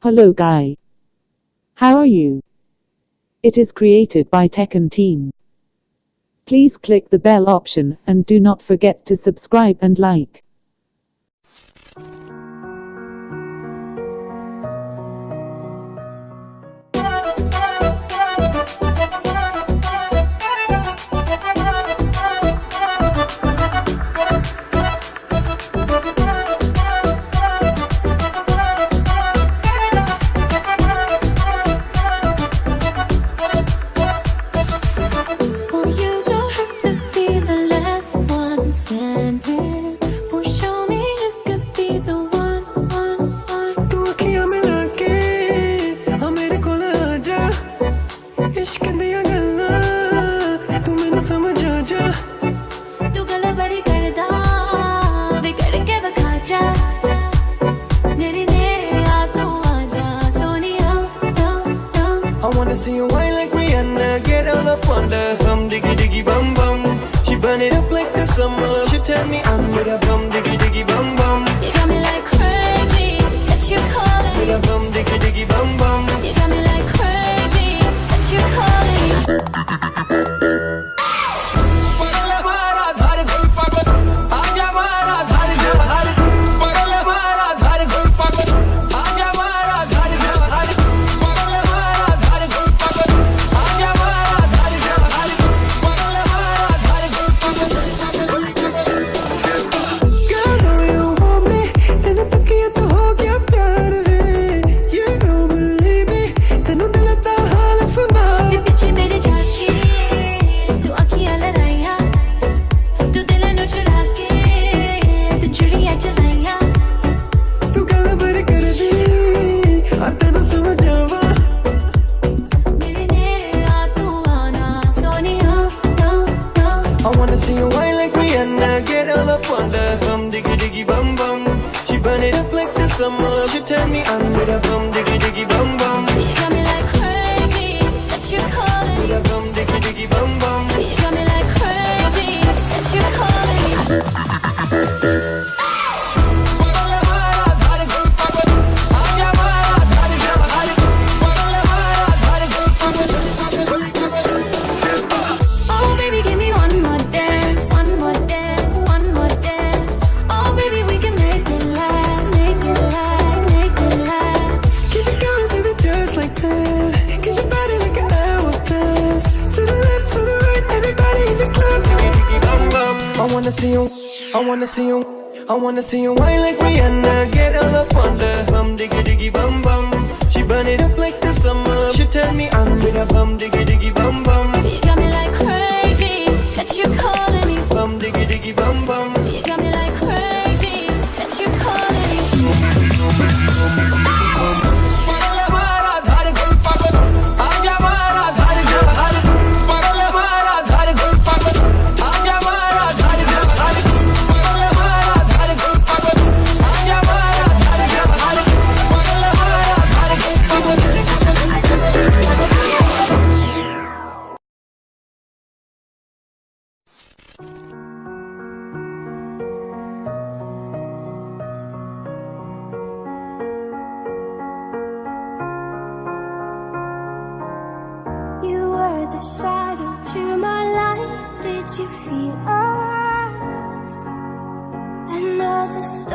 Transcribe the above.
Hello guy. How are you? It is created by Tekken team. Please click the bell option and do not forget to subscribe and like. I wanna see you whine like Rihanna, get all up on the bum diggy diggy bum bum. She burn it up like the summer. She turn me on with a bum diggy diggy bum bum. You got me like crazy, that you calling with a bum diggy diggy bum bum. You got me like crazy, that you calling I wanna see you whine like Rihanna, get all up on the bum diggy diggy bum bum. She burn it up like the summer. She turn me on with a bum diggy diggy bum bum. You got me like crazy, that you calling with a bum diggy diggy bum bum. You got me like crazy, that you calling I wanna see you whine like Rihanna, get all up on the bum diggy diggy bum bum. She burn it up like the summer. She turn me on with a bum diggy diggy bum bum. You got me like crazy, that you calling me bum diggy diggy bum bum. You got me like crazy, that you calling me You were the shadow to my light. Did you feel us? Another star.